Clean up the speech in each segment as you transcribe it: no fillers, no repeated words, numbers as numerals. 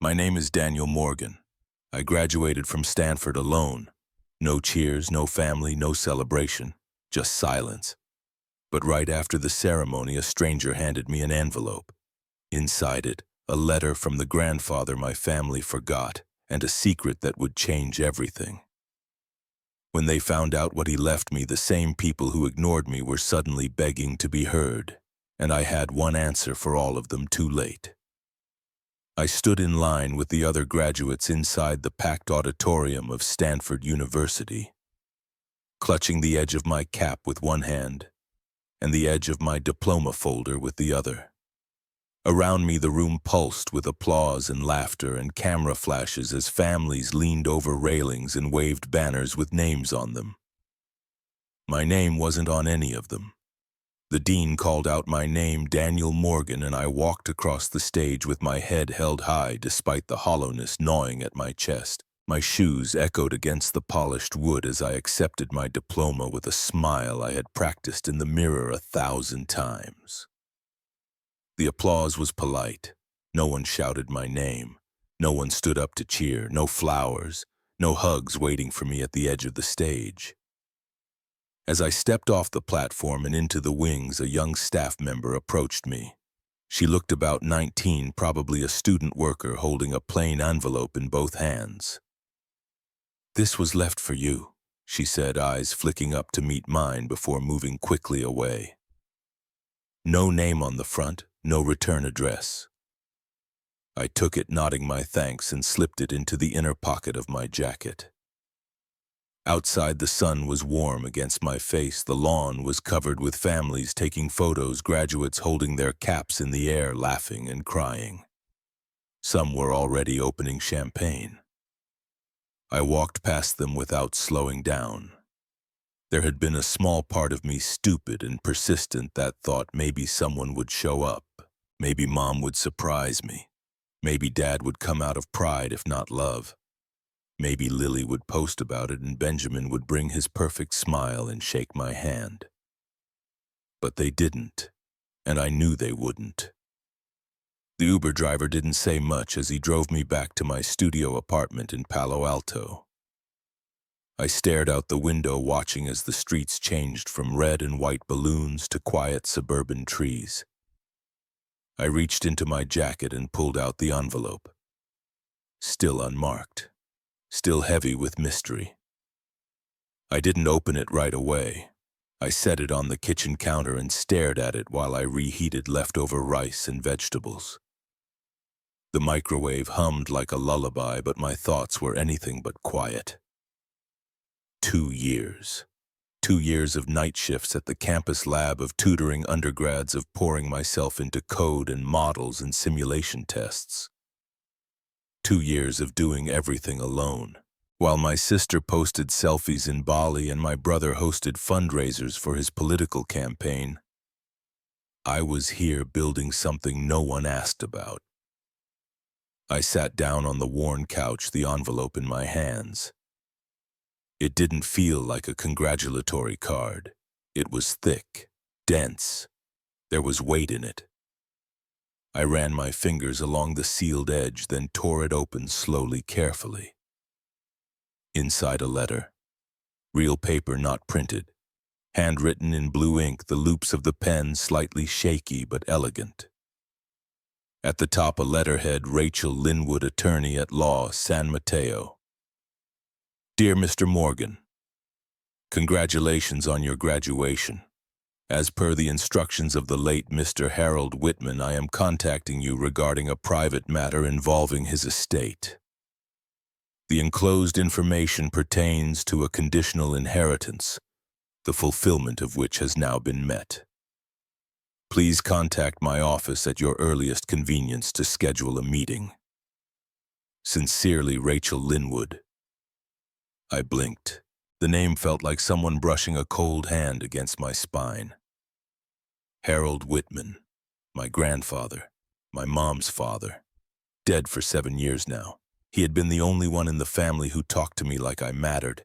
My name is Daniel Morgan. I graduated from Stanford alone. No cheers, no family, no celebration, just silence. But right after the ceremony, a stranger handed me an envelope. Inside it, a letter from the grandfather my family forgot, and a secret that would change everything. When they found out what he left me, the same people who ignored me were suddenly begging to be heard, and I had one answer for all of them too late. I stood in line with the other graduates inside the packed auditorium of Stanford University, clutching the edge of my cap with one hand and the edge of my diploma folder with the other. Around me, the room pulsed with applause and laughter and camera flashes as families leaned over railings and waved banners with names on them. My name wasn't on any of them. The dean called out my name, Daniel Morgan, and I walked across the stage with my head held high despite the hollowness gnawing at my chest. My shoes echoed against the polished wood as I accepted my diploma with a smile I had practiced in the mirror 1,000 times. The applause was polite. No one shouted my name. No one stood up to cheer. No flowers. No hugs waiting for me at the edge of the stage. As I stepped off the platform and into the wings, a young staff member approached me. She looked about 19, probably a student worker holding a plain envelope in both hands. "This was left for you," she said, eyes flicking up to meet mine before moving quickly away. No name on the front, no return address. I took it, nodding my thanks, and slipped it into the inner pocket of my jacket. Outside, the sun was warm against my face. The lawn was covered with families taking photos, graduates holding their caps in the air, laughing and crying. Some were already opening champagne. I walked past them without slowing down. There had been a small part of me, stupid and persistent, that thought maybe someone would show up. Maybe Mom would surprise me. Maybe Dad would come out of pride, if not love. Maybe Lily would post about it and Benjamin would bring his perfect smile and shake my hand. But they didn't, and I knew they wouldn't. The Uber driver didn't say much as he drove me back to my studio apartment in Palo Alto. I stared out the window, watching as the streets changed from red and white balloons to quiet suburban trees. I reached into my jacket and pulled out the envelope. Still unmarked. Still heavy with mystery. I didn't open it right away. I set it on the kitchen counter and stared at it while I reheated leftover rice and vegetables. The microwave hummed like a lullaby, but my thoughts were anything but quiet. 2 years. 2 years of night shifts at the campus lab, of tutoring undergrads, of pouring myself into code and models and simulation tests. 2 years of doing everything alone, while my sister posted selfies in Bali and my brother hosted fundraisers for his political campaign. I was here building something no one asked about. I sat down on the worn couch, the envelope in my hands. It didn't feel like a congratulatory card. It was thick, dense. There was weight in it. I ran my fingers along the sealed edge, then tore it open slowly, carefully. Inside, a letter. Real paper, not printed. Handwritten in blue ink, the loops of the pen slightly shaky but elegant. At the top, a letterhead, Rachel Linwood, attorney at law, San Mateo. Dear Mr. Morgan, congratulations on your graduation. As per the instructions of the late Mr. Harold Whitman, I am contacting you regarding a private matter involving his estate. The enclosed information pertains to a conditional inheritance, the fulfillment of which has now been met. Please contact my office at your earliest convenience to schedule a meeting. Sincerely, Rachel Linwood. I blinked. The name felt like someone brushing a cold hand against my spine. Harold Whitman, my grandfather, my mom's father, dead for 7 years now. He had been the only one in the family who talked to me like I mattered.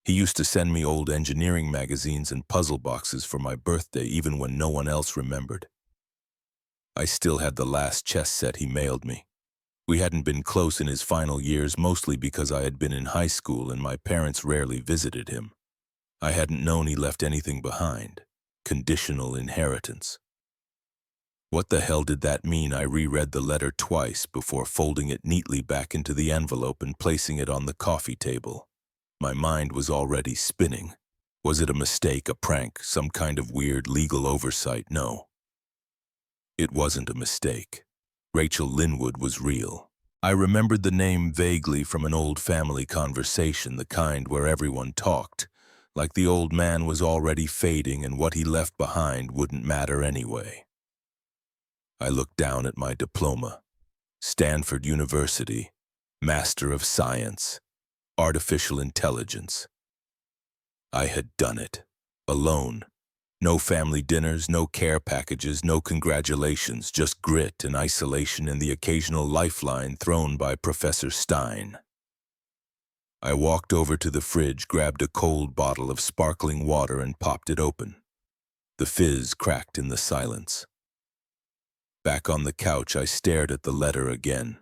He used to send me old engineering magazines and puzzle boxes for my birthday, even when no one else remembered. I still had the last chess set he mailed me. We hadn't been close in his final years, mostly because I had been in high school and my parents rarely visited him. I hadn't known he left anything behind. Conditional inheritance. What the hell did that mean? I reread the letter twice before folding it neatly back into the envelope and placing it on the coffee table. My mind was already spinning. Was it a mistake, a prank, some kind of weird legal oversight? No. It wasn't a mistake. Rachel Linwood was real. I remembered the name vaguely from an old family conversation, the kind where everyone talked, like the old man was already fading and what he left behind wouldn't matter anyway. I looked down at my diploma. Stanford University, Master of Science, Artificial Intelligence. I had done it. Alone. No family dinners, no care packages, no congratulations, just grit and isolation and the occasional lifeline thrown by Professor Stein. I walked over to the fridge, grabbed a cold bottle of sparkling water and popped it open. The fizz cracked in the silence. Back on the couch, I stared at the letter again.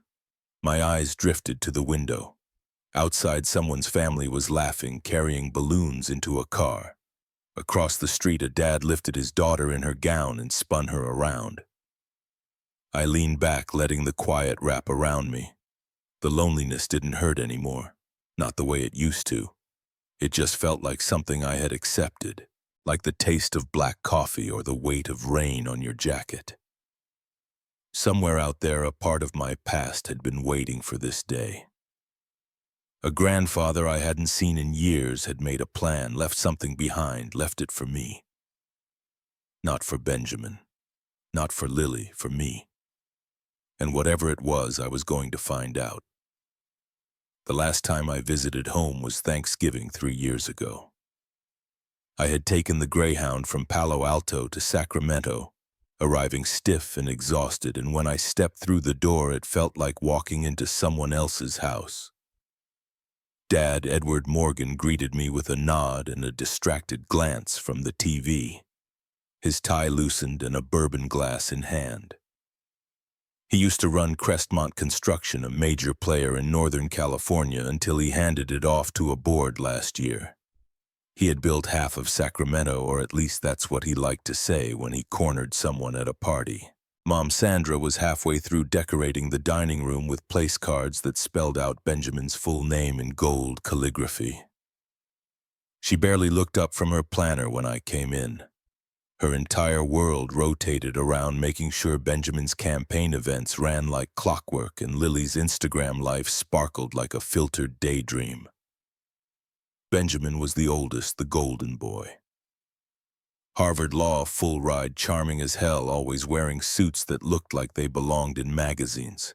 My eyes drifted to the window. Outside, someone's family was laughing, carrying balloons into a car. Across the street, a dad lifted his daughter in her gown and spun her around. I leaned back, letting the quiet wrap around me. The loneliness didn't hurt anymore, not the way it used to. It just felt like something I had accepted, like the taste of black coffee or the weight of rain on your jacket. Somewhere out there, a part of my past had been waiting for this day. A grandfather I hadn't seen in years had made a plan, left something behind, left it for me. Not for Benjamin. Not for Lily, for me. And whatever it was, I was going to find out. The last time I visited home was Thanksgiving 3 years ago. I had taken the Greyhound from Palo Alto to Sacramento, arriving stiff and exhausted, and when I stepped through the door, it felt like walking into someone else's house. Dad, Edward Morgan, greeted me with a nod and a distracted glance from the TV, his tie loosened and a bourbon glass in hand. He used to run Crestmont Construction, a major player in Northern California, until he handed it off to a board last year. He had built half of Sacramento, or at least that's what he liked to say when he cornered someone at a party. Mom Sandra was halfway through decorating the dining room with place cards that spelled out Benjamin's full name in gold calligraphy. She barely looked up from her planner when I came in. Her entire world rotated around making sure Benjamin's campaign events ran like clockwork and Lily's Instagram life sparkled like a filtered daydream. Benjamin was the oldest, the golden boy. Harvard Law, full ride, charming as hell, always wearing suits that looked like they belonged in magazines.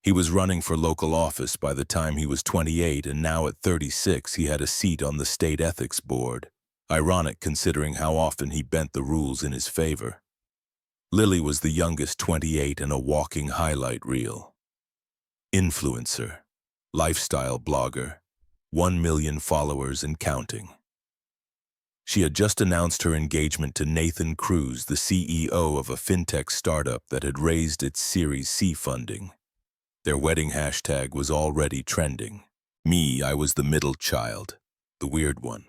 He was running for local office by the time he was 28, and now at 36 he had a seat on the state ethics board. Ironic considering how often he bent the rules in his favor. Lily was the youngest, 28, and a walking highlight reel. Influencer, lifestyle blogger, 1 million followers and counting. She had just announced her engagement to Nathan Cruz, the CEO of a fintech startup that had raised its Series C funding. Their wedding hashtag was already trending. Me, I was the middle child, the weird one.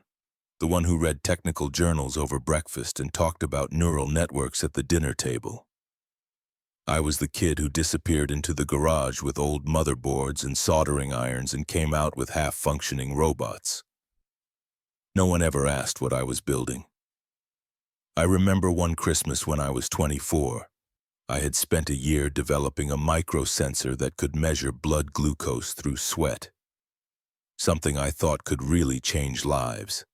The one who read technical journals over breakfast and talked about neural networks at the dinner table. I was the kid who disappeared into the garage with old motherboards and soldering irons and came out with half-functioning robots. No one ever asked what I was building. I remember one Christmas when I was 24. I had spent a year developing a microsensor that could measure blood glucose through sweat. Something I thought could really change lives.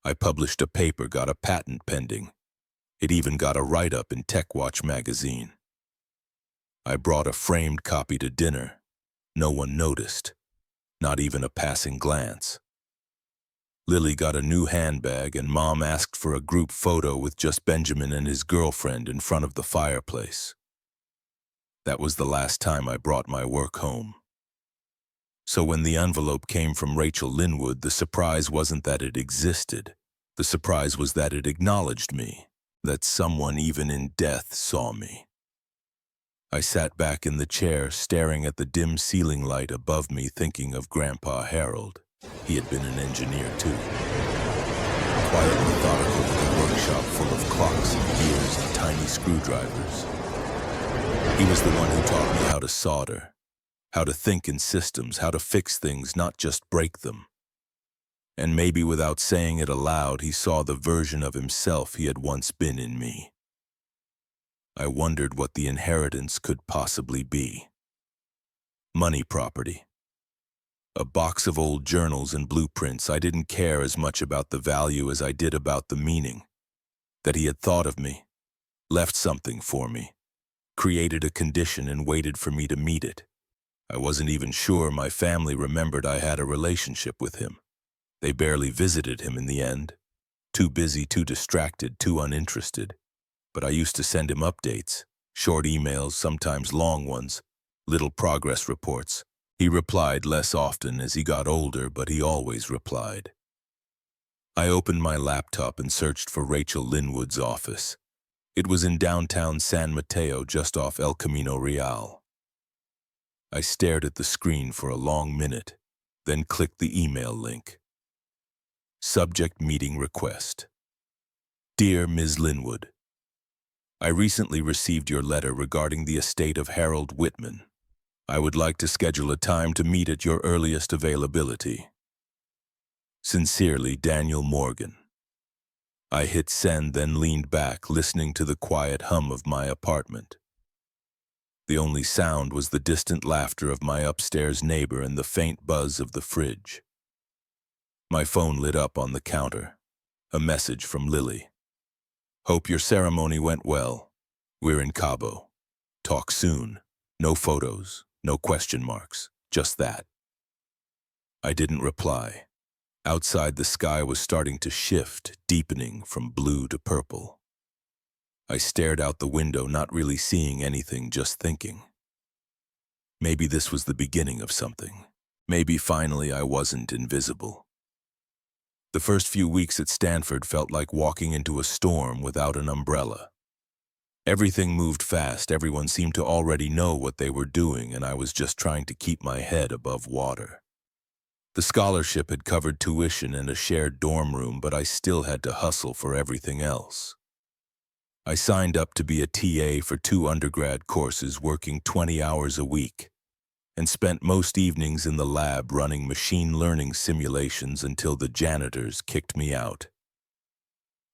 I published a paper, got a patent pending. It even got a write-up in TechWatch magazine. I brought a framed copy to dinner. No one noticed, not even a passing glance. Lily got a new handbag, and Mom asked for a group photo with just Benjamin and his girlfriend in front of the fireplace. That was the last time I brought my work home. So when the envelope came from Rachel Linwood, the surprise wasn't that it existed. The surprise was that it acknowledged me, that someone even in death saw me. I sat back in the chair, staring at the dim ceiling light above me, thinking of Grandpa Harold. He had been an engineer, too. Quiet, methodical, with a workshop full of clocks and gears and tiny screwdrivers. He was the one who taught me how to solder, how to think in systems, how to fix things, not just break them. And maybe without saying it aloud, he saw the version of himself he had once been in me. I wondered what the inheritance could possibly be. Money, property. A box of old journals and blueprints. I didn't care as much about the value as I did about the meaning. That he had thought of me, left something for me, created a condition and waited for me to meet it. I wasn't even sure my family remembered I had a relationship with him. They barely visited him in the end. Too busy, too distracted, too uninterested. But I used to send him updates, short emails, sometimes long ones, little progress reports. He replied less often as he got older, but he always replied. I opened my laptop and searched for Rachel Linwood's office. It was in downtown San Mateo, just off El Camino Real. I stared at the screen for a long minute, then clicked the email link. Subject: meeting request. Dear Ms. Linwood, I recently received your letter regarding the estate of Harold Whitman. I would like to schedule a time to meet at your earliest availability. Sincerely, Daniel Morgan. I hit send, then leaned back, listening to the quiet hum of my apartment. The only sound was the distant laughter of my upstairs neighbor and the faint buzz of the fridge. My phone lit up on the counter. A message from Lily. Hope your ceremony went well. We're in Cabo. Talk soon. No photos, no question marks, just that. I didn't reply. Outside, the sky was starting to shift, deepening from blue to purple. I stared out the window, not really seeing anything, just thinking. Maybe this was the beginning of something. Maybe finally I wasn't invisible. The first few weeks at Stanford felt like walking into a storm without an umbrella. Everything moved fast, everyone seemed to already know what they were doing, and I was just trying to keep my head above water. The scholarship had covered tuition and a shared dorm room, but I still had to hustle for everything else. I signed up to be a TA for 2 undergrad courses, working 20 hours a week, and spent most evenings in the lab running machine learning simulations until the janitors kicked me out.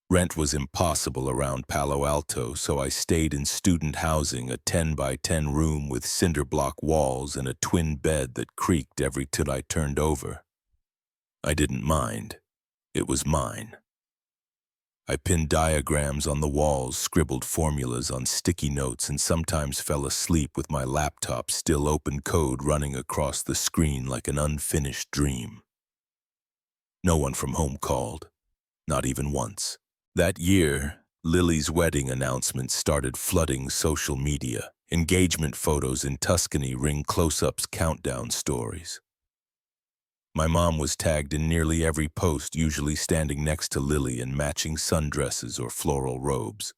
Rent was impossible around Palo Alto, so I stayed in student housing, a 10 by 10 room with cinder block walls and a twin bed that creaked every time I turned over. I didn't mind. It was mine. I pinned diagrams on the walls, scribbled formulas on sticky notes, and sometimes fell asleep with my laptop still open, code running across the screen like an unfinished dream. No one from home called, not even once. That year, Lily's wedding announcements started flooding social media. Engagement photos in Tuscany, ring close-ups, countdown stories. My mom was tagged in nearly every post, usually standing next to Lily in matching sundresses or floral robes.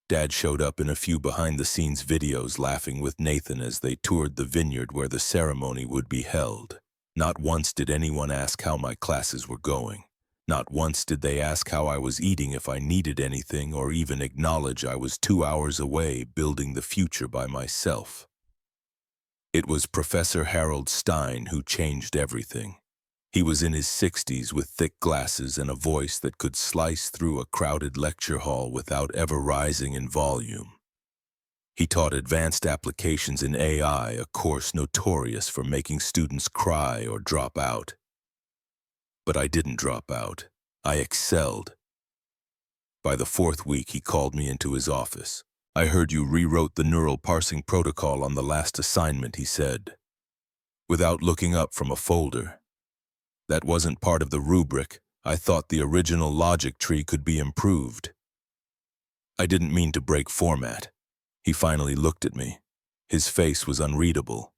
Dad showed up in a few behind-the-scenes videos, laughing with Nathan as they toured the vineyard where the ceremony would be held. Not once did anyone ask how my classes were going. Not once did they ask how I was eating, if I needed anything, or even acknowledge I was 2 hours away building the future by myself. It was Professor Harold Stein who changed everything. He was in his 60s with thick glasses and a voice that could slice through a crowded lecture hall without ever rising in volume. He taught advanced applications in AI, a course notorious for making students cry or drop out. But I didn't drop out. I excelled. By the 4th week, he called me into his office. I heard you rewrote the neural parsing protocol on the last assignment, he said, without looking up from a folder. That wasn't part of the rubric. I thought the original logic tree could be improved. I didn't mean to break format. He finally looked at me. His face was unreadable.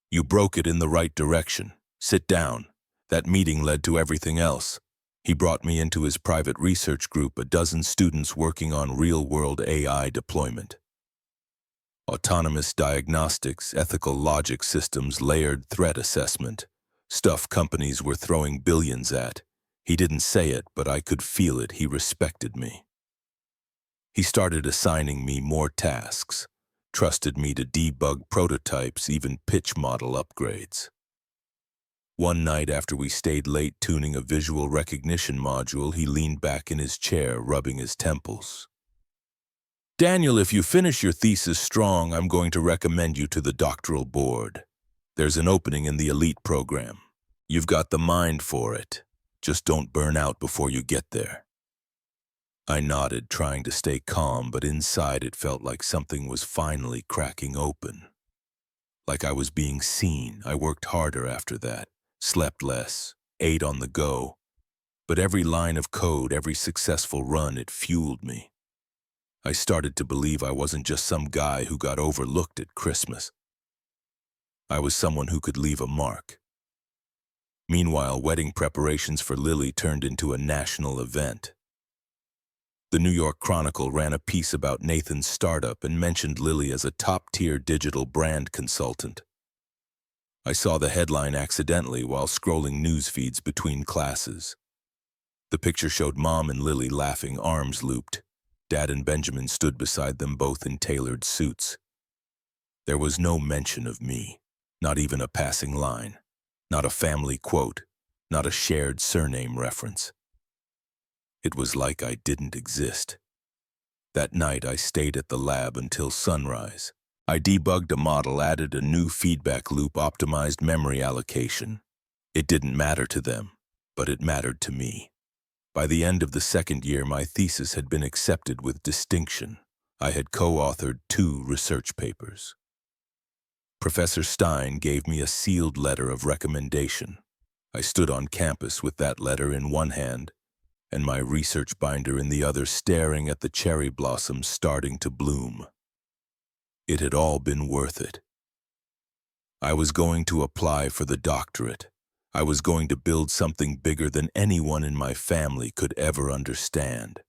You broke it in the right direction. Sit down. That meeting led to everything else. He brought me into his private research group, a dozen students working on real-world AI deployment. Autonomous diagnostics, ethical logic systems, layered threat assessment. Stuff companies were throwing billions at. He didn't say it, but I could feel it. He respected me. He started assigning me more tasks, trusted me to debug prototypes, even pitch model upgrades. One night after we stayed late tuning a visual recognition module, he leaned back in his chair, rubbing his temples. "Daniel, if you finish your thesis strong, I'm going to recommend you to the doctoral board. There's an opening in the elite program. You've got the mind for it. Just don't burn out before you get there." I nodded, trying to stay calm, but inside it felt like something was finally cracking open. Like I was being seen. I worked harder after that, slept less, ate on the go. But every line of code, every successful run, it fueled me. I started to believe I wasn't just some guy who got overlooked at Christmas. I was someone who could leave a mark. Meanwhile, wedding preparations for Lily turned into a national event. The New York Chronicle ran a piece about Nathan's startup and mentioned Lily as a top-tier digital brand consultant. I saw the headline accidentally while scrolling news feeds between classes. The picture showed Mom and Lily laughing, arms looped. Dad and Benjamin stood beside them, both in tailored suits. There was no mention of me, not even a passing line, not a family quote, not a shared surname reference. It was like I didn't exist. That night I stayed at the lab until sunrise. I debugged a model, added a new feedback loop, optimized memory allocation. It didn't matter to them, but it mattered to me. By the end of the second year, my thesis had been accepted with distinction. I had co-authored 2 research papers. Professor Stein gave me a sealed letter of recommendation. I stood on campus with that letter in one hand and my research binder in the other, staring at the cherry blossoms starting to bloom. It had all been worth it. I was going to apply for the doctorate. I was going to build something bigger than anyone in my family could ever understand.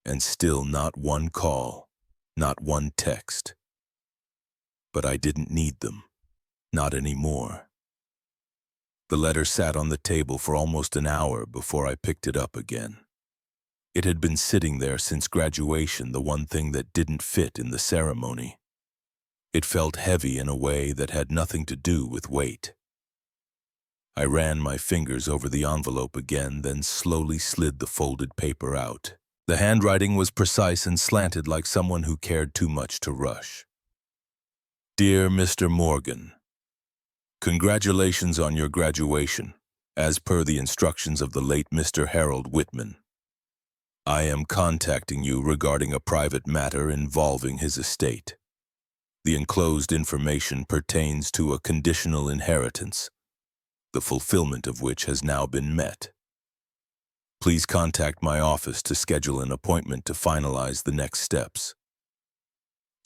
And still not one call, not one text. But I didn't need them, not anymore. The letter sat on the table for almost an hour before I picked it up again. It had been sitting there since graduation, the one thing that didn't fit in the ceremony. It felt heavy in a way that had nothing to do with weight. I ran my fingers over the envelope again, then slowly slid the folded paper out. The handwriting was precise and slanted, like someone who cared too much to rush. "Dear Mr. Morgan, congratulations on your graduation, as per the instructions of the late Mr. Harold Whitman. I am contacting you regarding a private matter involving his estate. The enclosed information pertains to a conditional inheritance, the fulfillment of which has now been met. Please contact my office to schedule an appointment to finalize the next steps.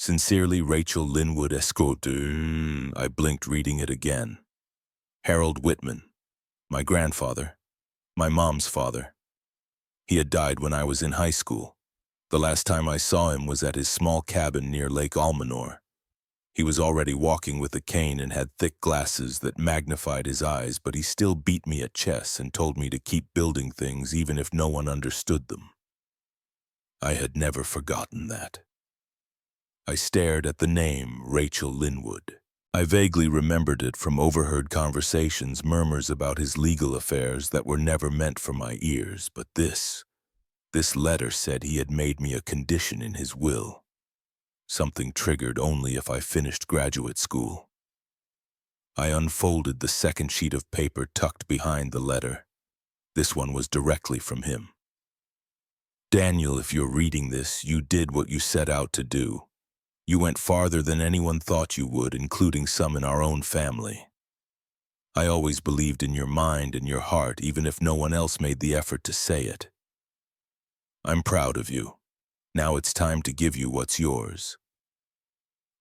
Sincerely, Rachel Linwood Escote." I blinked reading it again. Harold Whitman, my grandfather, my mom's father. He had died when I was in high school. The last time I saw him was at his small cabin near Lake Almanor. He was already walking with a cane and had thick glasses that magnified his eyes, but he still beat me at chess and told me to keep building things even if no one understood them. I had never forgotten that. I stared at the name Rachel Linwood. I vaguely remembered it from overheard conversations, murmurs about his legal affairs that were never meant for my ears, but this letter said he had made me a condition in his will. Something triggered only if I finished graduate school. I unfolded the second sheet of paper tucked behind the letter. This one was directly from him. "Daniel, if you're reading this, you did what you set out to do. You went farther than anyone thought you would, including some in our own family. I always believed in your mind and your heart, even if no one else made the effort to say it. I'm proud of you. Now it's time to give you what's yours.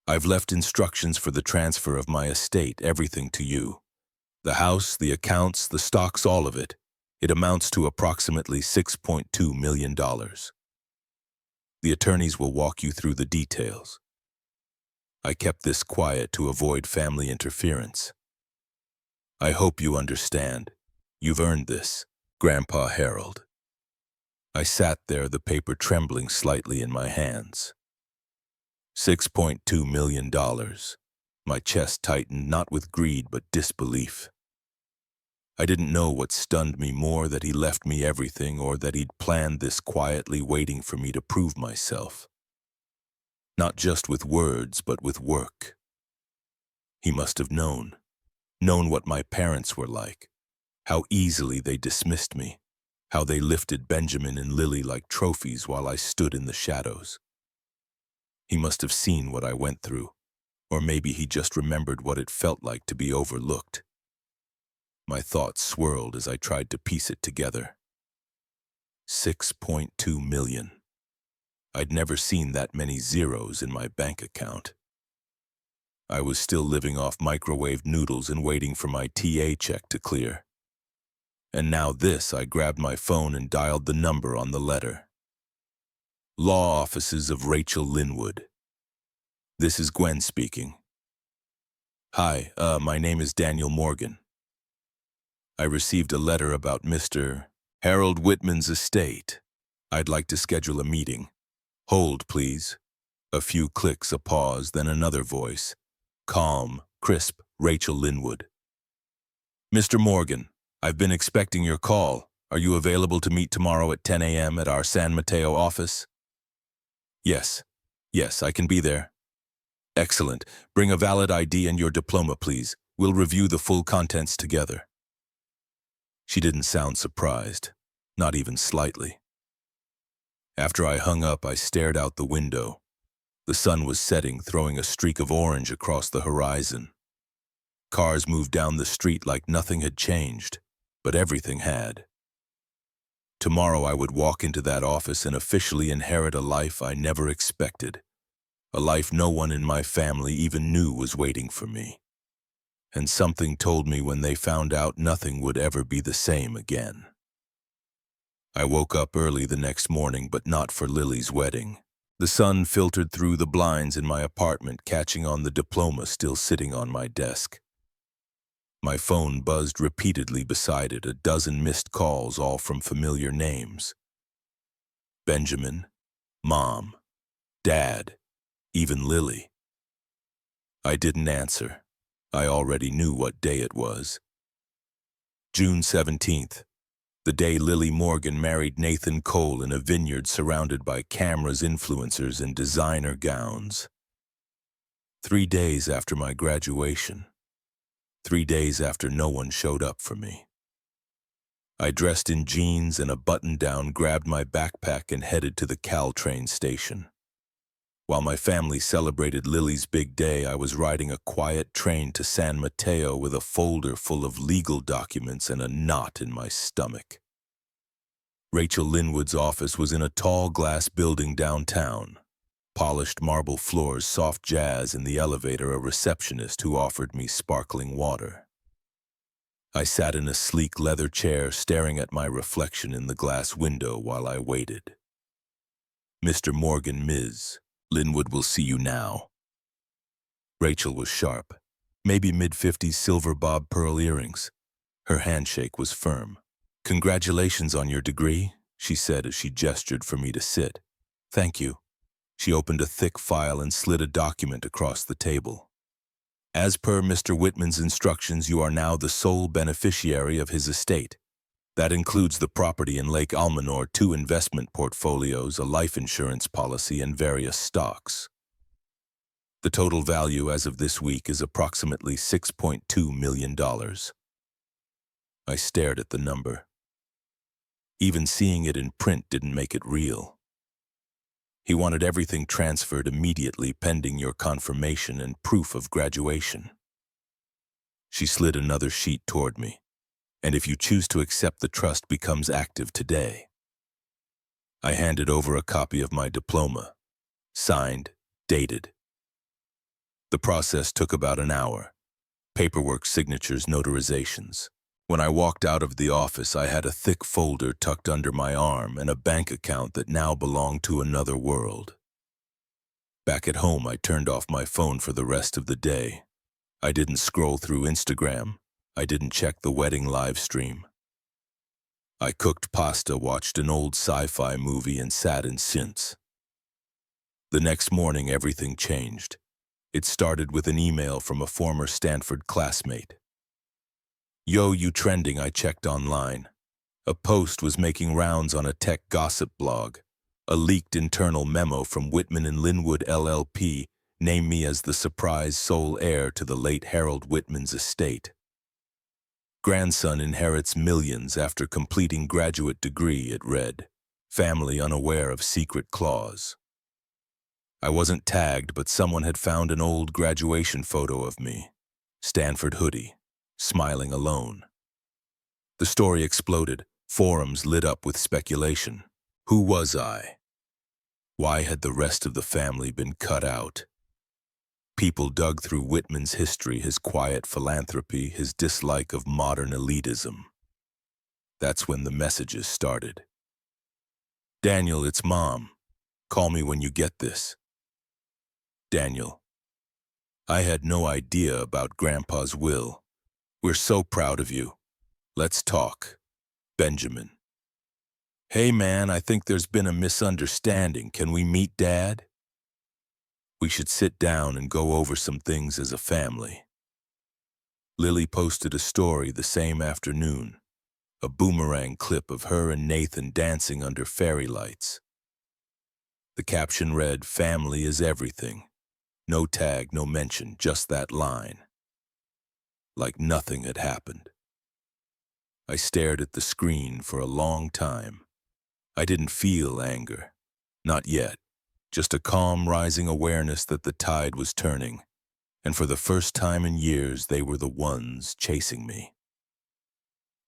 I've left instructions for the transfer of my estate, everything to you. The house, the accounts, the stocks, all of it. It amounts to approximately $6.2 million. The attorneys will walk you through the details. I kept this quiet to avoid family interference. I hope you understand. You've earned this, Grandpa Harold. I sat there, the paper trembling slightly in my hands. $6.2 million. My chest tightened, not with greed but disbelief. I didn't know what stunned me more, that he left me everything or that he'd planned this quietly, waiting for me to prove myself. Not just with words, but with work. He must have known what my parents were like, how easily they dismissed me, how they lifted Benjamin and Lily like trophies while I stood in the shadows. He must have seen what I went through, or maybe he just remembered what it felt like to be overlooked. My thoughts swirled as I tried to piece it together. 6.2 million. I'd never seen that many zeros in my bank account. I was still living off microwave noodles and waiting for my TA check to clear. And now this. I grabbed my phone and dialed the number on the letter. Law Offices of Rachel Linwood. This is Gwen speaking. Hi, my name is Daniel Morgan. I received a letter about Mr. Harold Whitman's estate. I'd like to schedule a meeting. Hold, please. A few clicks, a pause, then another voice. Calm, crisp, Rachel Linwood. Mr. Morgan, I've been expecting your call. Are you available to meet tomorrow at 10 a.m. at our San Mateo office? Yes, I can be there. Excellent. Bring a valid ID and your diploma, please. We'll review the full contents together. She didn't sound surprised, not even slightly. After I hung up, I stared out the window. The sun was setting, throwing a streak of orange across the horizon. Cars moved down the street like nothing had changed, but everything had. Tomorrow I would walk into that office and officially inherit a life I never expected, a life no one in my family even knew was waiting for me. And something told me when they found out, nothing would ever be the same again. I woke up early the next morning, but not for Lily's wedding. The sun filtered through the blinds in my apartment, catching on the diploma still sitting on my desk. My phone buzzed repeatedly beside it, a dozen missed calls, all from familiar names. Benjamin, Mom, Dad, even Lily. I didn't answer. I already knew what day it was. June 17th, the day Lily Morgan married Nathan Cole in a vineyard surrounded by cameras, influencers, and designer gowns. 3 days after my graduation. 3 days after no one showed up for me. I dressed in jeans and a button-down, grabbed my backpack, and headed to the Caltrain station. While my family celebrated Lily's big day, I was riding a quiet train to San Mateo with a folder full of legal documents and a knot in my stomach. Rachel Linwood's office was in a tall glass building downtown. Polished marble floors, soft jazz in the elevator, a receptionist who offered me sparkling water. I sat in a sleek leather chair, staring at my reflection in the glass window while I waited. Mr. Morgan, Ms. Linwood will see you now. Rachel was sharp, maybe mid-50s, silver bob pearl earrings. Her handshake was firm. Congratulations on your degree, she said as she gestured for me to sit. Thank you. She opened a thick file and slid a document across the table. As per Mr. Whitman's instructions, you are now the sole beneficiary of his estate. That includes the property in Lake Almanor, 2 investment portfolios, a life insurance policy, and various stocks. The total value as of this week is approximately $6.2 million. I stared at the number. Even seeing it in print didn't make it real. He wanted everything transferred immediately, pending your confirmation and proof of graduation. She slid another sheet toward me. And if you choose to accept, the trust becomes active today. I handed over a copy of my diploma, signed, dated. The process took about an hour. Paperwork, signatures, notarizations. When I walked out of the office, I had a thick folder tucked under my arm and a bank account that now belonged to another world. Back at home, I turned off my phone for the rest of the day. I didn't scroll through Instagram. I didn't check the wedding live stream. I cooked pasta, watched an old sci-fi movie, and sat in synths. The next morning, everything changed. It started with an email from a former Stanford classmate. "Yo, you trending," I checked online. A post was making rounds on a tech gossip blog. A leaked internal memo from Whitman and Linwood LLP named me as the surprise sole heir to the late Harold Whitman's estate. Grandson inherits millions after completing graduate degree, it read. Family unaware of secret clause. I wasn't tagged, but someone had found an old graduation photo of me. Stanford hoodie, smiling alone. The story exploded. Forums lit up with speculation. Who was I? Why had the rest of the family been cut out? People dug through Whitman's history, his quiet philanthropy, his dislike of modern elitism. That's when the messages started. "Daniel, it's Mom. Call me when you get this." Daniel. I had no idea about Grandpa's will. "We're so proud of you. Let's talk." Benjamin. "Hey man, I think there's been a misunderstanding. Can we meet Dad?" "We should sit down and go over some things as a family." Lily posted a story the same afternoon, a boomerang clip of her and Nathan dancing under fairy lights. The caption read, "Family is everything." No tag, no mention, just that line. Like nothing had happened. I stared at the screen for a long time. I didn't feel anger. Not yet. Just a calm, rising awareness that the tide was turning. And for the first time in years, they were the ones chasing me.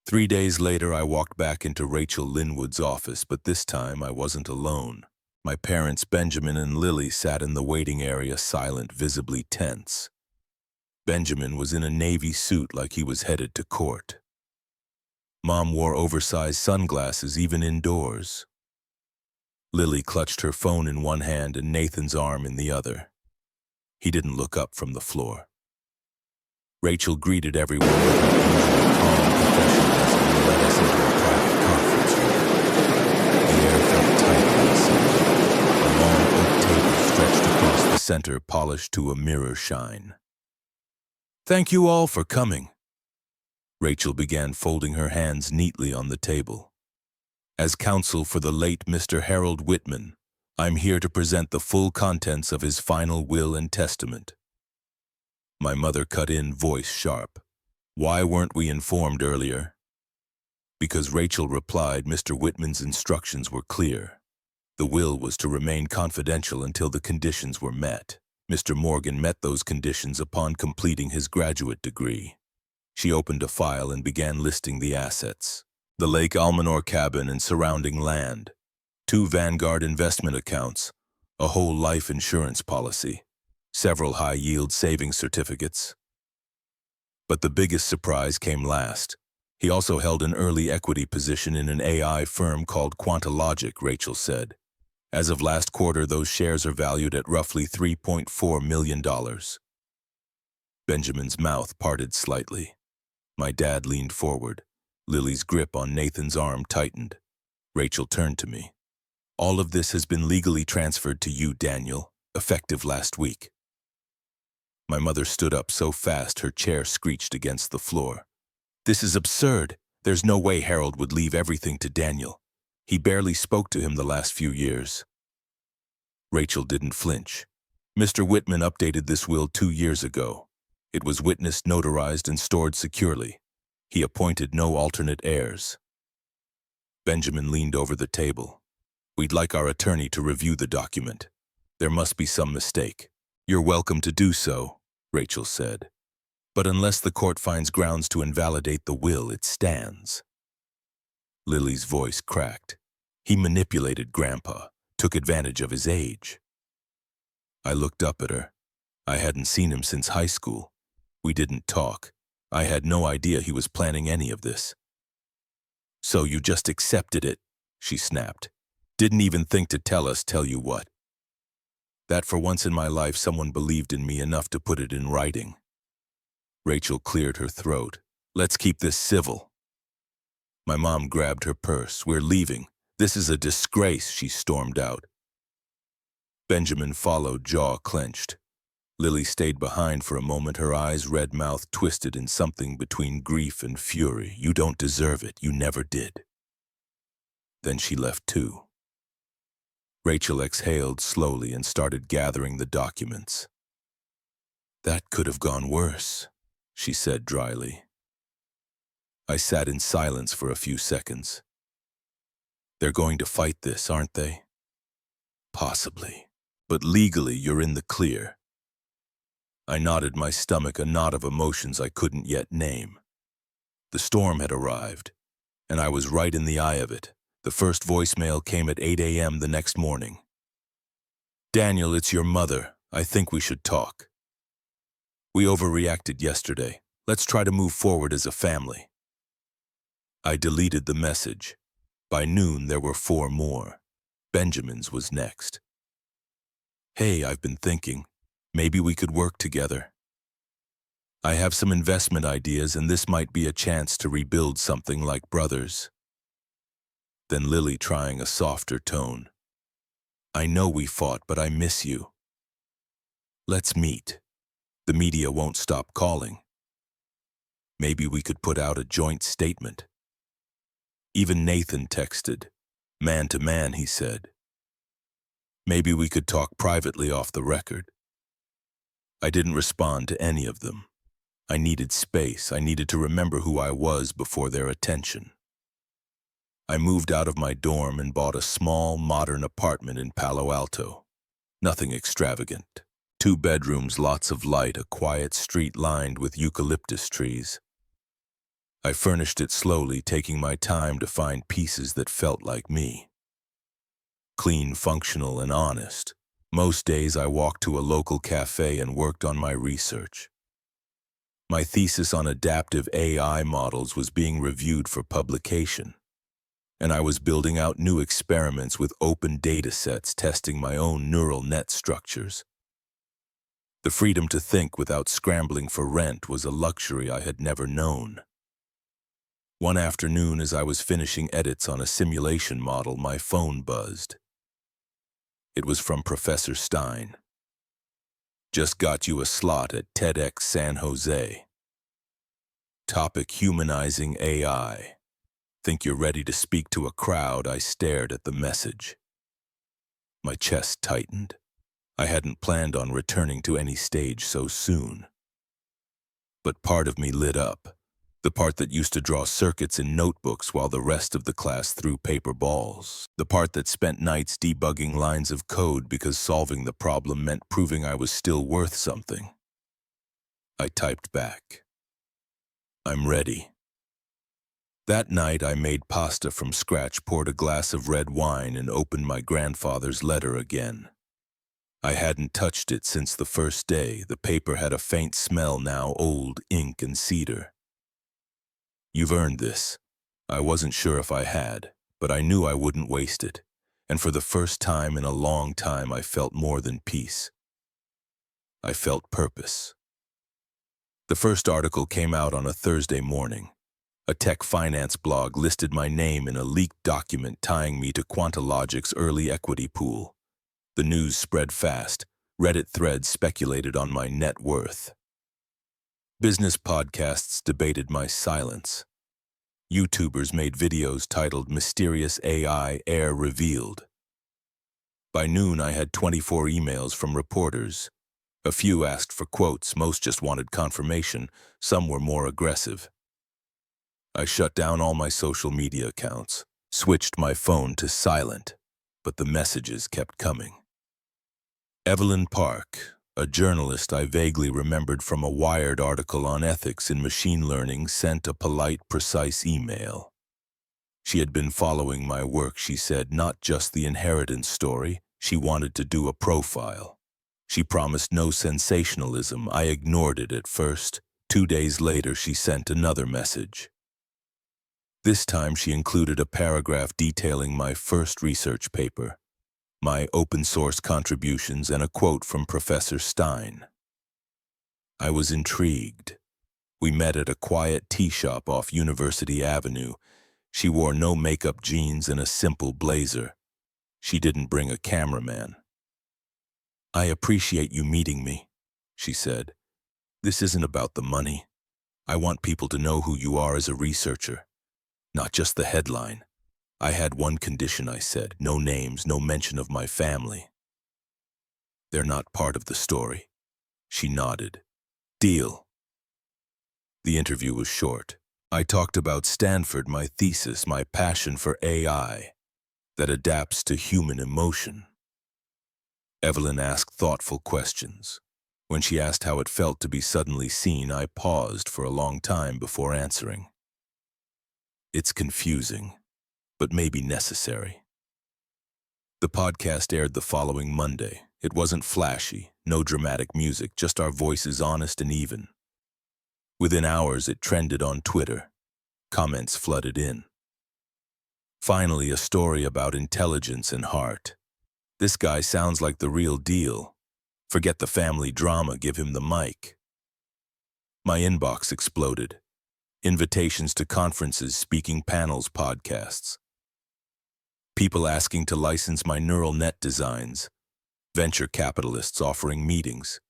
3 days later, I walked back into Rachel Linwood's office, but this time I wasn't alone. My parents, Benjamin and Lily, sat in the waiting area, silent, visibly tense. Benjamin was in a navy suit like he was headed to court. Mom wore oversized sunglasses even indoors. Lily clutched her phone in one hand and Nathan's arm in the other. He didn't look up from the floor. Rachel greeted everyone with her usual calm professionalism and led us into a private conference room. The air felt tight inside. A long oak table stretched across the center, polished to a mirror shine. "Thank you all for coming." Rachel began folding her hands neatly on the table. "As counsel for the late Mr. Harold Whitman, I'm here to present the full contents of his final will and testament." My mother cut in, voice sharp. "Why weren't we informed earlier?" Because Rachel replied, Mr. Whitman's instructions were clear. The will was to remain confidential until the conditions were met. Mr. Morgan met those conditions upon completing his graduate degree. She opened a file and began listing the assets. The Lake Almanor cabin and surrounding land, 2 Vanguard investment accounts, a whole life insurance policy, several high-yield savings certificates. But the biggest surprise came last. He also held an early equity position in an AI firm called Quantalogic, Rachel said. As of last quarter, those shares are valued at roughly $3.4 million. Benjamin's mouth parted slightly. My dad leaned forward. Lily's grip on Nathan's arm tightened. Rachel turned to me. "All of this has been legally transferred to you, Daniel, effective last week." My mother stood up so fast her chair screeched against the floor. "This is absurd. There's no way Harold would leave everything to Daniel. He barely spoke to him the last few years." Rachel didn't flinch. "Mr. Whitman updated this will 2 years ago. It was witnessed, notarized, and stored securely. He appointed no alternate heirs." Benjamin leaned over the table. "We'd like our attorney to review the document. There must be some mistake." "You're welcome to do so," Rachel said. "But unless the court finds grounds to invalidate the will, it stands." Lily's voice cracked. "He manipulated Grandpa, took advantage of his age." I looked up at her. I hadn't seen him since high school. We didn't talk. I had no idea he was planning any of this. "So you just accepted it," she snapped. "Didn't even think to tell you what." That for once in my life someone believed in me enough to put it in writing. Rachel cleared her throat. Let's keep this civil. My mom grabbed her purse. We're leaving. This is a disgrace, she stormed out. Benjamin followed, jaw clenched. Lily stayed behind for a moment, her eyes, red mouth twisted in something between grief and fury. You don't deserve it. You never did. Then she left too. Rachel exhaled slowly and started gathering the documents. That could have gone worse, she said dryly. I sat in silence for a few seconds. They're going to fight this, aren't they? Possibly. But legally, you're in the clear. I nodded, my stomach a knot of emotions I couldn't yet name. The storm had arrived, and I was right in the eye of it. The first voicemail came at 8 a.m. the next morning. Daniel, it's your mother. I think we should talk. We overreacted yesterday. Let's try to move forward as a family. I deleted the message. By noon, there were 4 more. Benjamin's was next. Hey, I've been thinking. Maybe we could work together. I have some investment ideas, and this might be a chance to rebuild something like brothers. Then Lily, trying a softer tone. I know we fought, but I miss you. Let's meet. The media won't stop calling. Maybe we could put out a joint statement. Even Nathan texted. Man to man, he said. Maybe we could talk privately off the record. I didn't respond to any of them. I needed space. I needed to remember who I was before their attention. I moved out of my dorm and bought a small, modern apartment in Palo Alto. Nothing extravagant. 2 bedrooms, lots of light, a quiet street lined with eucalyptus trees. I furnished it slowly, taking my time to find pieces that felt like me. Clean, functional, and honest. Most days I walked to a local cafe and worked on my research. My thesis on adaptive AI models was being reviewed for publication, and I was building out new experiments with open data sets, testing my own neural net structures. The freedom to think without scrambling for rent was a luxury I had never known. One afternoon, as I was finishing edits on a simulation model, my phone buzzed. It was from Professor Stein. Just got you a slot at TEDx San Jose. Topic: humanizing AI. Think you're ready to speak to a crowd? I stared at the message. My chest tightened. I hadn't planned on returning to any stage so soon. But part of me lit up. The part that used to draw circuits in notebooks while the rest of the class threw paper balls. The part that spent nights debugging lines of code because solving the problem meant proving I was still worth something. I typed back. I'm ready. That night I made pasta from scratch, poured a glass of red wine, and opened my grandfather's letter again. I hadn't touched it since the first day. The paper had a faint smell now, old ink and cedar. You've earned this. I wasn't sure if I had, but I knew I wouldn't waste it. And for the first time in a long time, I felt more than peace. I felt purpose. The first article came out on a Thursday morning. A tech finance blog listed my name in a leaked document tying me to Quantalogic's early equity pool. The news spread fast. Reddit threads speculated on my net worth. Business podcasts debated my silence. YouTubers made videos titled Mysterious AI Heir Revealed. By noon, I had 24 emails from reporters. A few asked for quotes, most just wanted confirmation, some were more aggressive. I shut down all my social media accounts, switched my phone to silent, but the messages kept coming. Evelyn Park, a journalist I vaguely remembered from a Wired article on ethics in machine learning, sent a polite, precise email. She had been following my work, she said, not just the inheritance story. She wanted to do a profile. She promised no sensationalism. I ignored it at first. 2 days later, she sent another message. This time, she included a paragraph detailing my first research paper. my open-source contributions, and a quote from Professor Stein. I was intrigued. We met at a quiet tea shop off University Avenue. She wore no makeup, jeans, and a simple blazer. She didn't bring a cameraman. "I appreciate you meeting me," she said. "This isn't about the money. I want people to know who you are as a researcher, not just the headline. I had one condition," I said. "No names, no mention of my family." "They're not part of the story." She nodded. "Deal." The interview was short. I talked about Stanford, my thesis, my passion for AI that adapts to human emotion. Evelyn asked thoughtful questions. When she asked how it felt to be suddenly seen, I paused for a long time before answering. "It's confusing, but maybe necessary." The podcast aired the following Monday. It wasn't flashy, no dramatic music, just our voices honest and even. Within hours, it trended on Twitter. Comments flooded in. Finally, a story about intelligence and heart. "This guy sounds like the real deal. Forget the family drama, give him the mic." My inbox exploded. Invitations to conferences, speaking panels, podcasts. People asking to license my neural net designs. Venture capitalists offering meetings.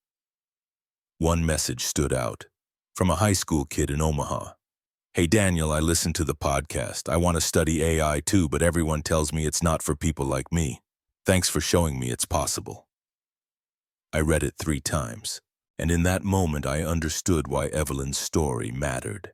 One message stood out, from a high school kid in Omaha. "Hey Daniel, I listened to the podcast. I want to study AI too, but everyone tells me it's not for people like me. Thanks for showing me it's possible." I read it 3 times, and in that moment I understood why Evelyn's story mattered.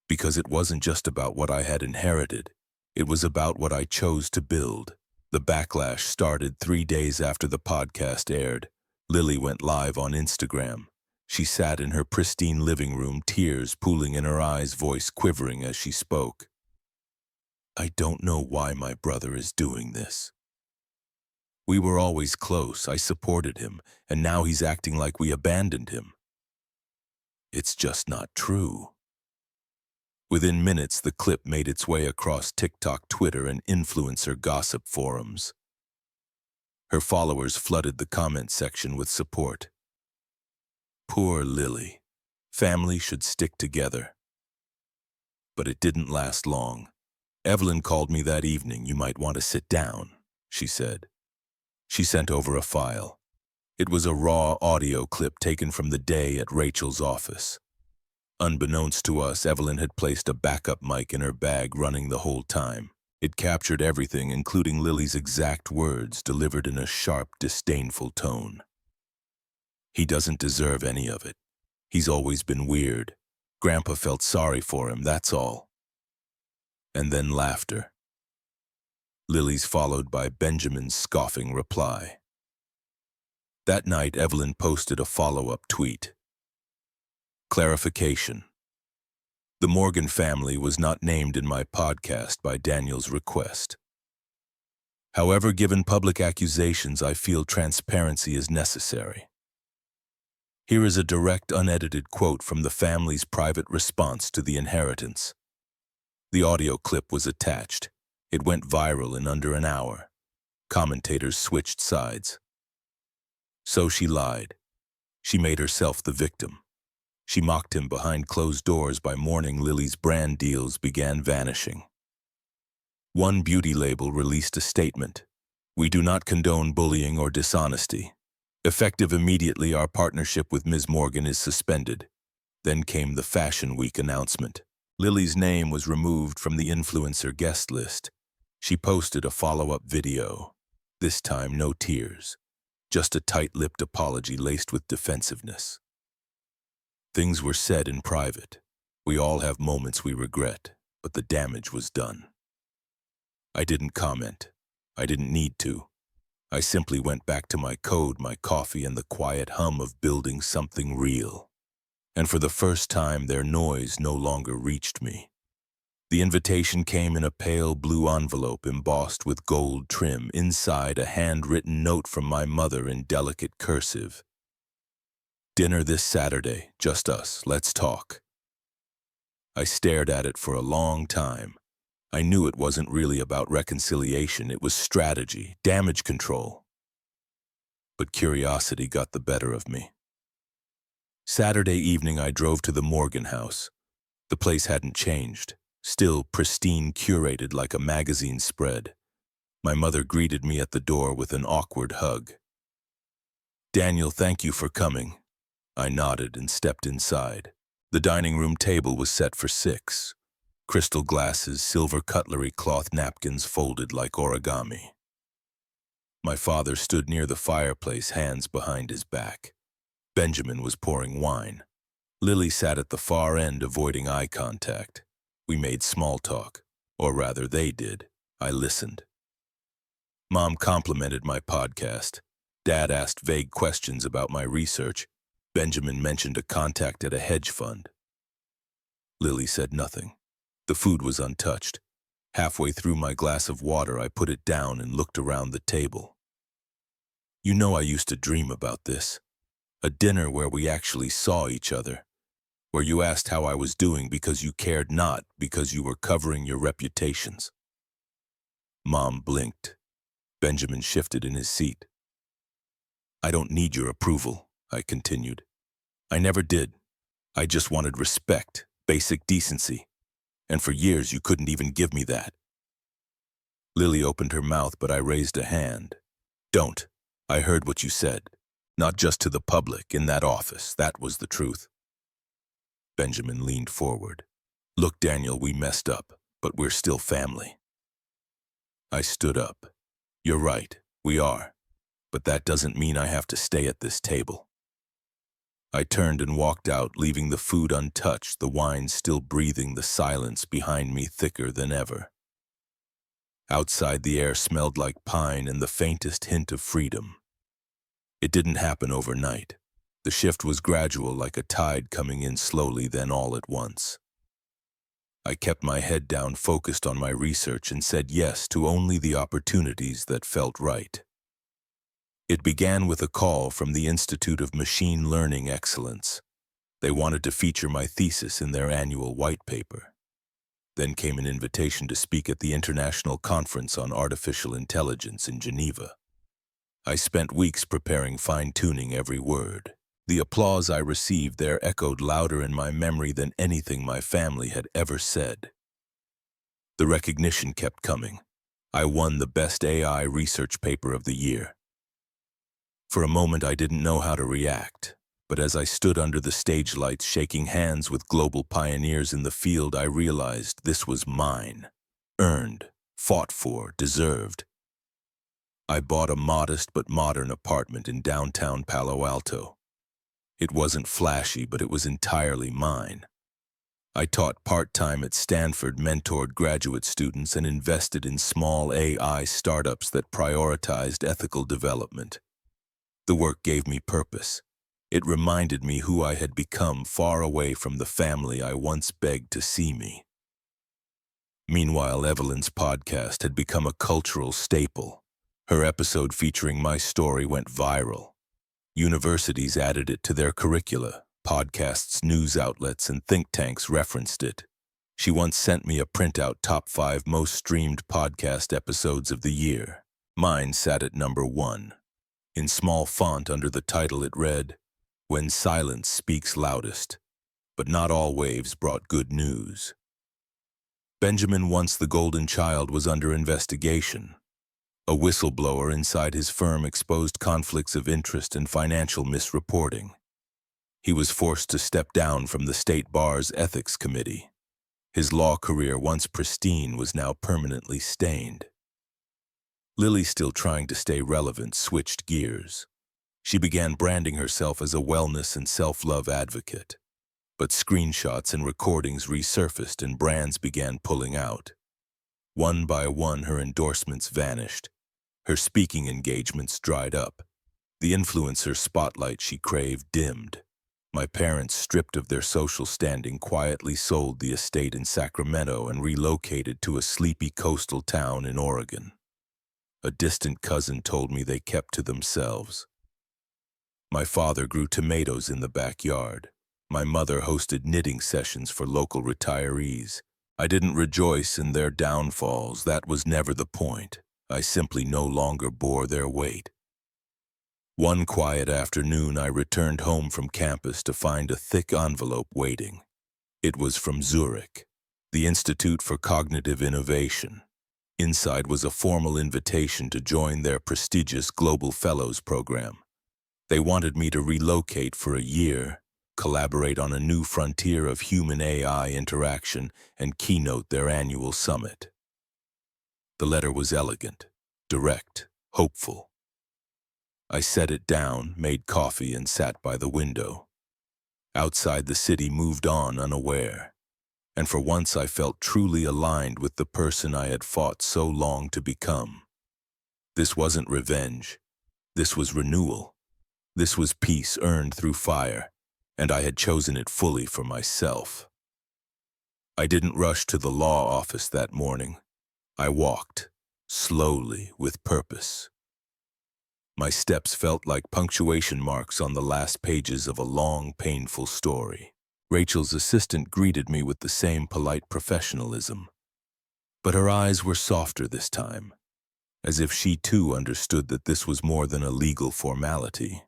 Because it wasn't just about what I had inherited, it was about what I chose to build. The backlash started 3 days after the podcast aired. Lily went live on Instagram. She sat in her pristine living room, tears pooling in her eyes, voice quivering as she spoke. "I don't know why my brother is doing this. We were always close, I supported him, and now he's acting like we abandoned him. It's just not true." Within minutes, the clip made its way across TikTok, Twitter, and influencer gossip forums. Her followers flooded the comment section with support. Poor Lily. Family should stick together. But it didn't last long. "Evelyn called me that evening. You might want to sit down," she said. She sent over a file. It was a raw audio clip taken from the day at Rachel's office. Unbeknownst to us, Evelyn had placed a backup mic in her bag, running the whole time. It captured everything, including Lily's exact words, delivered in a sharp, disdainful tone. "He doesn't deserve any of it. He's always been weird. Grandpa felt sorry for him, that's all." And then laughter. Lily's followed by Benjamin's scoffing reply. That night, Evelyn posted a follow-up tweet. Clarification. The Morgan family was not named in my podcast by Daniel's request. However, given public accusations, I feel transparency is necessary. Here is a direct, unedited quote from the family's private response to the inheritance. The audio clip was attached. It went viral in under an hour. Commentators switched sides. So she lied. She made herself the victim. She mocked him behind closed doors. By morning, Lily's brand deals began vanishing. One beauty label released a statement. "We do not condone bullying or dishonesty. Effective immediately, our partnership with Ms. Morgan is suspended." Then came the Fashion Week announcement. Lily's name was removed from the influencer guest list. She posted a follow-up video. This time, no tears. Just a tight-lipped apology laced with defensiveness. Things were said in private. We all have moments we regret, but the damage was done. I didn't comment. I didn't need to. I simply went back to my code, my coffee, and the quiet hum of building something real. And for the first time, their noise no longer reached me. The invitation came in a pale blue envelope embossed with gold trim, inside a handwritten note from my mother in delicate cursive. "Dinner this Saturday, just us, let's talk." I stared at it for a long time. I knew it wasn't really about reconciliation, it was strategy, damage control. But curiosity got the better of me. Saturday evening, I drove to the Morgan house. The place hadn't changed, still pristine, curated like a magazine spread. My mother greeted me at the door with an awkward hug. "Daniel, thank you for coming." I nodded and stepped inside. The dining room table was set for 6. Crystal glasses, silver cutlery, cloth napkins folded like origami. My father stood near the fireplace, hands behind his back. Benjamin was pouring wine. Lily sat at the far end, avoiding eye contact. We made small talk, or rather they did. I listened. Mom complimented my podcast. Dad asked vague questions about my research. Benjamin mentioned a contact at a hedge fund. Lily said nothing. The food was untouched. Halfway through my glass of water, I put it down and looked around the table. "You know, I used to dream about this. A dinner where we actually saw each other. Where you asked how I was doing because you cared, not because you were covering your reputations." Mom blinked. Benjamin shifted in his seat. "I don't need your approval," I continued. "I never did. I just wanted respect, basic decency. And for years you couldn't even give me that." Lily opened her mouth, but I raised a hand. "Don't. I heard what you said. Not just to the public, in that office. That was the truth." Benjamin leaned forward. "Look, Daniel, we messed up, but we're still family." I stood up. "You're right, we are. But that doesn't mean I have to stay at this table." I turned and walked out, leaving the food untouched, the wine still breathing, the silence behind me thicker than ever. Outside, the air smelled like pine and the faintest hint of freedom. It didn't happen overnight. The shift was gradual, like a tide coming in slowly, then all at once. I kept my head down, focused on my research, and said yes to only the opportunities that felt right. It began with a call from the Institute of Machine Learning Excellence. They wanted to feature my thesis in their annual white paper. Then came an invitation to speak at the International Conference on Artificial Intelligence in Geneva. I spent weeks preparing, fine-tuning every word. The applause I received there echoed louder in my memory than anything my family had ever said. The recognition kept coming. I won the Best AI Research Paper of the Year. For a moment, I didn't know how to react, but as I stood under the stage lights, shaking hands with global pioneers in the field, I realized this was mine. Earned, fought for, deserved. I bought a modest but modern apartment in downtown Palo Alto. It wasn't flashy, but it was entirely mine. I taught part-time at Stanford, mentored graduate students, and invested in small AI startups that prioritized ethical development. The work gave me purpose. It reminded me who I had become, far away from the family I once begged to see me. Meanwhile, Evelyn's podcast had become a cultural staple. Her episode featuring my story went viral. Universities added it to their curricula. Podcasts, news outlets, and think tanks referenced it. She once sent me a printout top 5 most streamed podcast episodes of the year. Mine sat at number 1. In small font under the title it read, "When Silence Speaks Loudest." But not all waves brought good news. Benjamin, once the golden child, was under investigation. A whistleblower inside his firm exposed conflicts of interest and financial misreporting. He was forced to step down from the state bar's ethics committee. His law career, once pristine, was now permanently stained. Lily, still trying to stay relevant, switched gears. She began branding herself as a wellness and self-love advocate. But screenshots and recordings resurfaced and brands began pulling out. One by one, her endorsements vanished. Her speaking engagements dried up. The influencer spotlight she craved dimmed. My parents, stripped of their social standing, quietly sold the estate in Sacramento and relocated to a sleepy coastal town in Oregon. A distant cousin told me they kept to themselves. My father grew tomatoes in the backyard. My mother hosted knitting sessions for local retirees. I didn't rejoice in their downfalls. That was never the point. I simply no longer bore their weight. One quiet afternoon, I returned home from campus to find a thick envelope waiting. It was from Zurich, the Institute for Cognitive Innovation. Inside was a formal invitation to join their prestigious Global Fellows program. They wanted me to relocate for a year, collaborate on a new frontier of human-AI interaction, and keynote their annual summit. The letter was elegant, direct, hopeful. I set it down, made coffee, and sat by the window. Outside, the city moved on unaware, and for once I felt truly aligned with the person I had fought so long to become. This wasn't revenge. This was renewal. This was peace earned through fire, and I had chosen it fully for myself. I didn't rush to the law office that morning. I walked, slowly, with purpose. My steps felt like punctuation marks on the last pages of a long, painful story. Rachel's assistant greeted me with the same polite professionalism, but her eyes were softer this time, as if she too understood that this was more than a legal formality.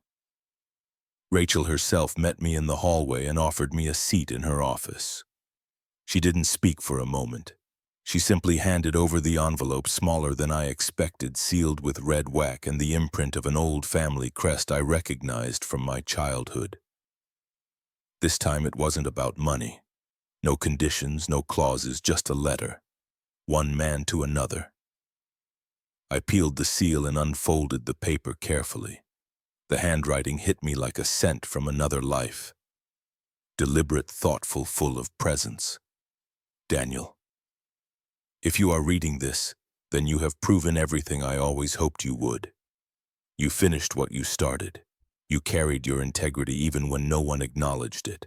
Rachel herself met me in the hallway and offered me a seat in her office. She didn't speak for a moment. She simply handed over the envelope, smaller than I expected, sealed with red wax and the imprint of an old family crest I recognized from my childhood. This time it wasn't about money. No conditions, no clauses, just a letter. One man to another. I peeled the seal and unfolded the paper carefully. The handwriting hit me like a scent from another life. Deliberate, thoughtful, full of presence. Daniel, if you are reading this, then you have proven everything I always hoped you would. You finished what you started. You carried your integrity even when no one acknowledged it.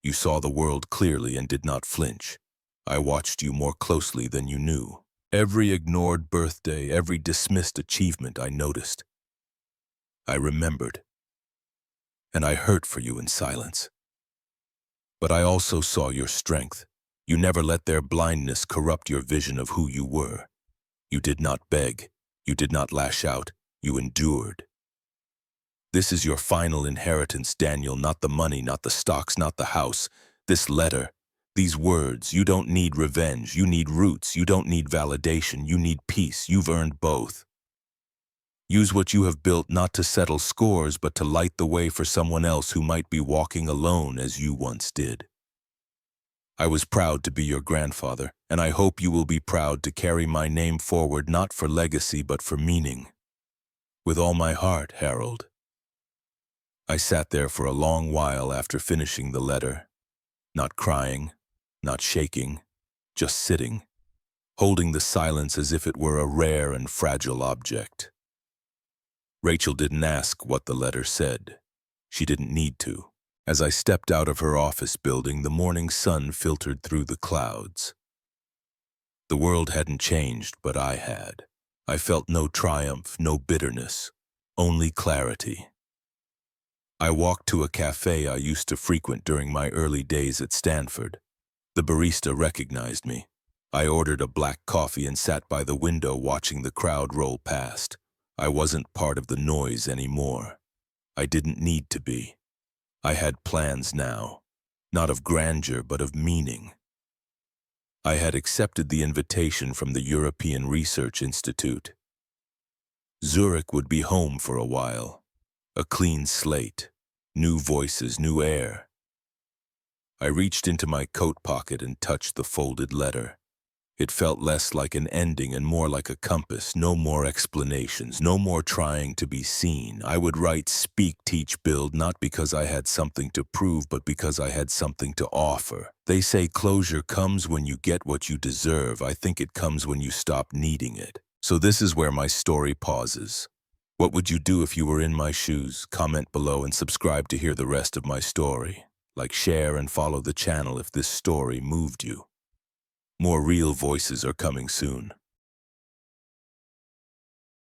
You saw the world clearly and did not flinch. I watched you more closely than you knew. Every ignored birthday, every dismissed achievement I noticed. I remembered, and I hurt for you in silence. But I also saw your strength. You never let their blindness corrupt your vision of who you were. You did not beg. You did not lash out. You endured. This is your final inheritance, Daniel, not the money, not the stocks, not the house. This letter, these words. You don't need revenge. You need roots. You don't need validation. You need peace. You've earned both. Use what you have built not to settle scores, but to light the way for someone else who might be walking alone as you once did. I was proud to be your grandfather, and I hope you will be proud to carry my name forward, not for legacy, but for meaning. With all my heart, Harold. I sat there for a long while after finishing the letter, not crying, not shaking, just sitting, holding the silence as if it were a rare and fragile object. Rachel didn't ask what the letter said. She didn't need to. As I stepped out of her office building, the morning sun filtered through the clouds. The world hadn't changed, but I had. I felt no triumph, no bitterness, only clarity. I walked to a cafe I used to frequent during my early days at Stanford. The barista recognized me. I ordered a black coffee and sat by the window watching the crowd roll past. I wasn't part of the noise anymore. I didn't need to be. I had plans now, not of grandeur but of meaning. I had accepted the invitation from the European Research Institute. Zurich would be home for a while. A clean slate, new voices, new air. I reached into my coat pocket and touched the folded letter. It felt less like an ending and more like a compass. No more explanations, no more trying to be seen. I would write, speak, teach, build, not because I had something to prove, but because I had something to offer. They say closure comes when you get what you deserve. I think it comes when you stop needing it. So this is where my story pauses. What would you do if you were in my shoes? Comment below and subscribe to hear the rest of my story. Like, share, and follow the channel if this story moved you. More real voices are coming soon.